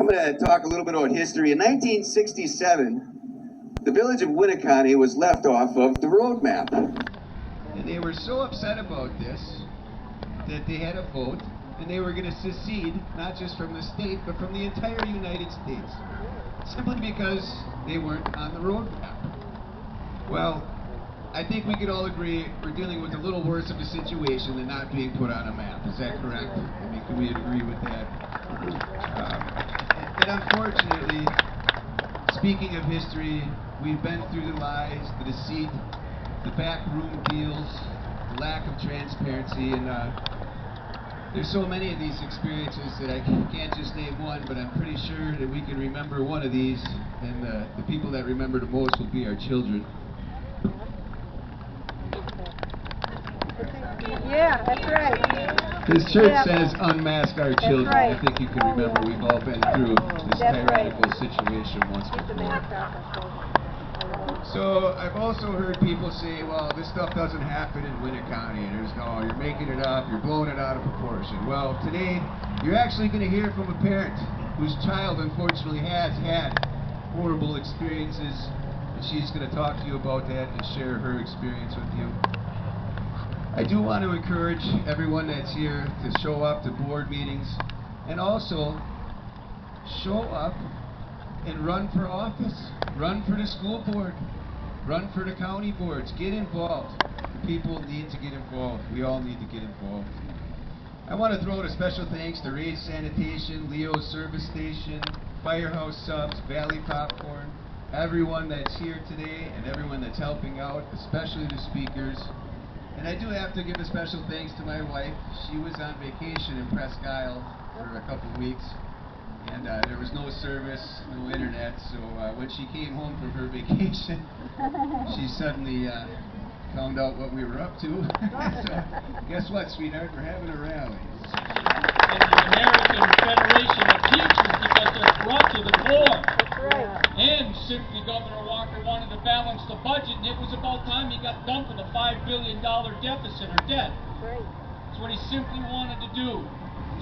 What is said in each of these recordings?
going to talk a little bit about history. In 1967, the village of Winneconne was left off of the road map. And they were so upset about this that they had a vote, and they were going to secede, not just from the state, but from the entire United States, simply because they weren't on the road map. Well, I think we could all agree we're dealing with a little worse of a situation than not being put on a map. Is that correct? I mean, can we agree with that? And unfortunately, speaking of history, we've been through the lies, the deceit, the backroom deals, the lack of transparency, and there's so many of these experiences that I can't just name one, but I'm pretty sure that we can remember one of these, and the people that remember the most will be our children. Yeah, that's right. This church says unmask our children. Right. I think you can remember we've all been through this tyrannical situation once before. So I've also heard people say, well, this stuff doesn't happen in Winneconne, and there's no, you're making it up, you're blowing it out of proportion. Well, today you're actually going to hear from a parent whose child unfortunately has had horrible experiences, and she's going to talk to you about that and share her experience with you. I do want to encourage everyone that's here to show up to board meetings and also show up and run for office, run for the school board, run for the county boards, get involved. The people need to get involved. We all need to get involved. I want to throw out a special thanks to Ray's Sanitation, Leo's Service Station, Firehouse Subs, Valley Popcorn, everyone that's here today and everyone that's helping out, especially the speakers. And I do have to give a special thanks to my wife. She was on vacation in Presque Isle for a couple of weeks, and there was no service, no internet, so when she came home from her vacation, she suddenly found out what we were up to. So, guess what, sweetheart? We're having a rally. And the American Federation of Teachers, because they're corrupt to the core. And simply Governor Walker wanted to balance the budget, and it was about time he got dumped with a $5 billion deficit or debt. That's what he simply wanted to do.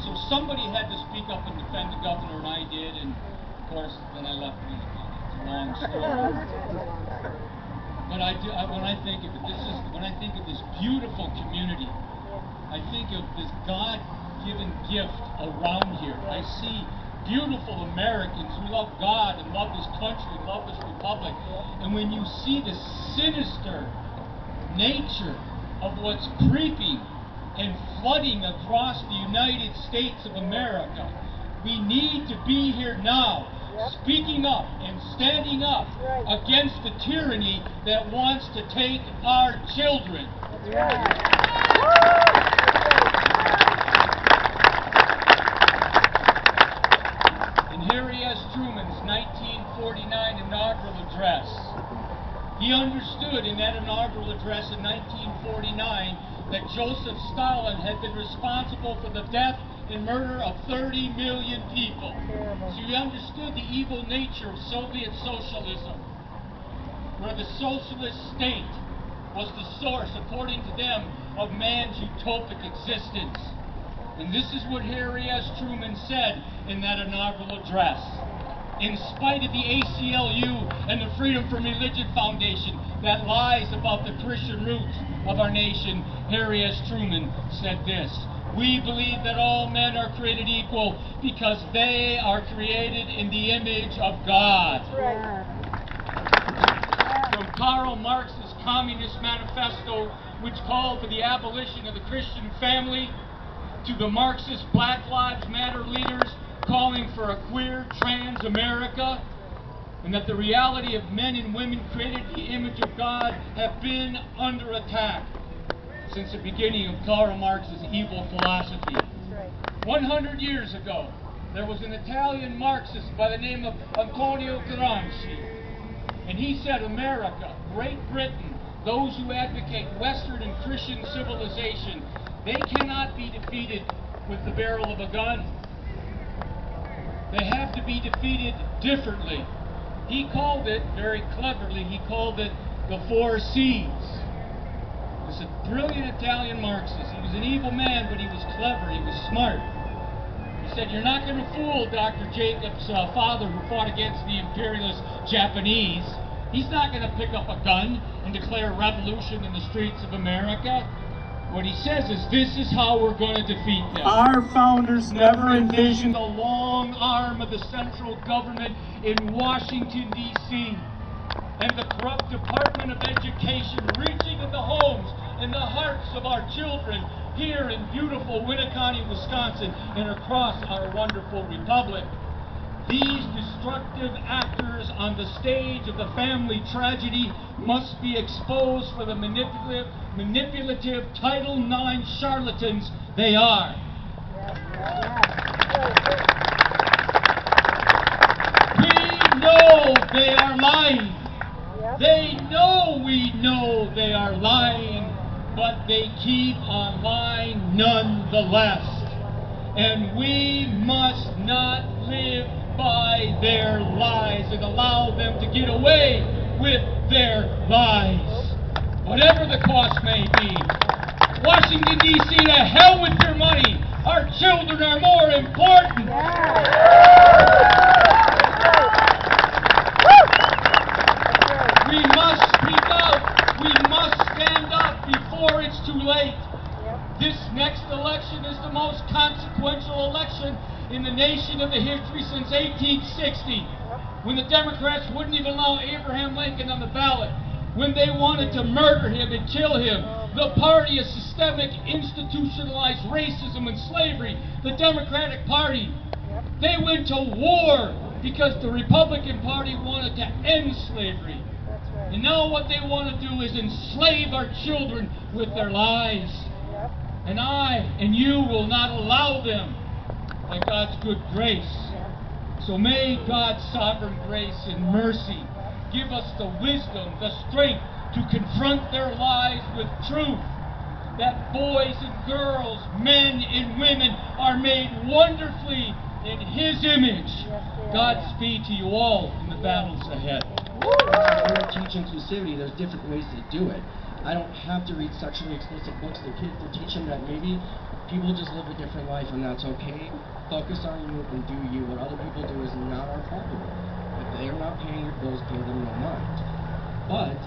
So somebody had to speak up and defend the governor, and I did, and of course, then I left Winneconne. It's a long story. But when I think of it, when I think of this beautiful community, I think of this God-given gift around here. I see beautiful Americans who love God and love this country and love this republic. And when you see the sinister nature of what's creeping and flooding across the United States of America, we need to be here now, speaking up and standing up against the tyranny that wants to take our children. Harry S. Truman's 1949 inaugural address. He understood in that inaugural address in 1949 that Joseph Stalin had been responsible for the death and murder of 30 million people. So he understood the evil nature of Soviet socialism, where the socialist state was the source, according to them, of man's utopic existence. And this is what Harry S. Truman said in that inaugural address. In spite of the ACLU and the Freedom from Religion Foundation that lies about the Christian roots of our nation, Harry S. Truman said this: "We believe that all men are created equal because they are created in the image of God." From Karl Marx's Communist Manifesto, which called for the abolition of the Christian family, to the Marxist Black Lives Matter leaders calling for a queer trans America, and that the reality of men and women created in the image of God have been under attack since the beginning of Karl Marx's evil philosophy. 100 years ago, there was an Italian Marxist by the name of Antonio Gramsci, and he said, America, Great Britain, those who advocate Western and Christian civilization, they cannot be defeated with the barrel of a gun. They have to be defeated differently. He called it, very cleverly, he called it the 4 C's. He was a brilliant Italian Marxist. He was an evil man, but he was clever, he was smart. He said, "You're not going to fool Dr. Jacob's father who fought against the imperialist Japanese. He's not going to pick up a gun and declare revolution in the streets of America. What he says is, this is how we're going to defeat them." Our founders never envisioned The long arm of the central government in Washington, D.C., and the corrupt Department of Education reaching into homes and the hearts of our children here in beautiful Winneconne, Wisconsin, and across our wonderful republic. These destructive actors on the stage of the family tragedy must be exposed for the manipulative Title IX charlatans they are. We know they are lying. They know we know they are lying, but they keep on lying nonetheless. And we must not live by their lies and allow them to get away with their lies, whatever the cost may be. Washington, D.C., to hell with your money. Our children are more important. We must speak out. We must stand up before it's too late. This next election is the most consequential election in the nation of the history since 1860, when the Democrats wouldn't even allow Abraham Lincoln on the ballot, when they wanted to murder him and kill him. The party of systemic, institutionalized racism and slavery, the Democratic Party. They went to war because the Republican Party wanted to end slavery. And now what they want to do is enslave our children with their lies. And I and you will not allow them by God's good grace. So may God's sovereign grace and mercy give us the wisdom, the strength to confront their lies with truth. That boys and girls, men and women are made wonderfully in His image. Godspeed to you all in the battles ahead. When I teach inclusivity, there's different ways to do it. I don't have to read sexually explicit books to kids to teach them that maybe people just live a different life and that's okay. Focus on you and do you. What other people do is not our problem. If they're not paying your bills, pay them no mind. But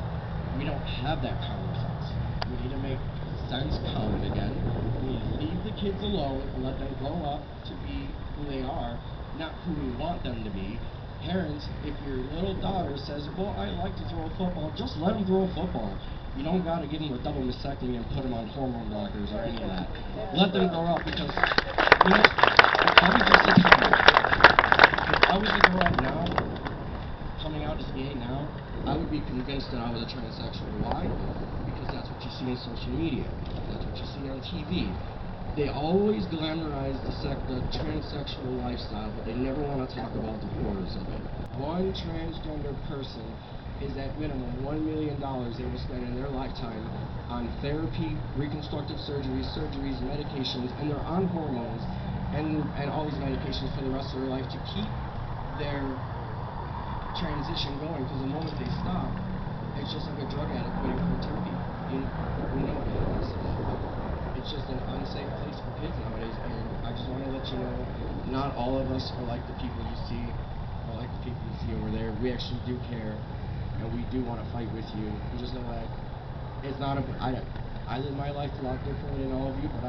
we don't have that common sense. We need to make sense common again. We need to leave the kids alone and let them grow up to be who they are, not who we want them to be. Parents, if your little daughter says, "Well, I like to throw a football," just let them throw a football. You don't got to give them a double mastectomy and put them on hormone blockers or any of that. Let them grow up because, you know, I was just a child. If I was to grow up now, coming out as gay now, I would be convinced that I was a transsexual. Why? Because that's what you see in social media. That's what you see on TV. They always glamorize the transsexual lifestyle, but they never want to talk about the horrors of it. One transgender person is at minimum $1 million they will spend in their lifetime on therapy, reconstructive surgeries, medications, and they're on hormones and all these medications for the rest of their life to keep their transition going, because the moment they stop, it's just like a drug addict waiting for therapy. You know what it is. It's just an unsafe place for kids nowadays, and I just want to let you know, not all of us are like the people you see, over there. We actually do care, and we do want to fight with you. You just know that it's not I live my life a lot differently than all of you, but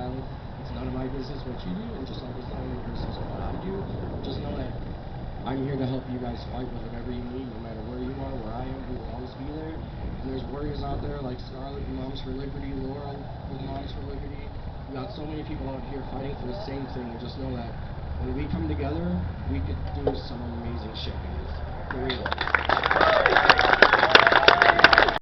it's none of my business what you do, and just like it's none of your business what I do. Just know that I'm here to help you guys fight with whatever you need, no matter where you are, where I am. We will always be there. And there's warriors out there like Scarlett, Moms for Liberty, Laurel with Moms for Liberty. We got so many people out here fighting for the same thing, and just know that when we come together, we could do some amazing shit, guys. For real.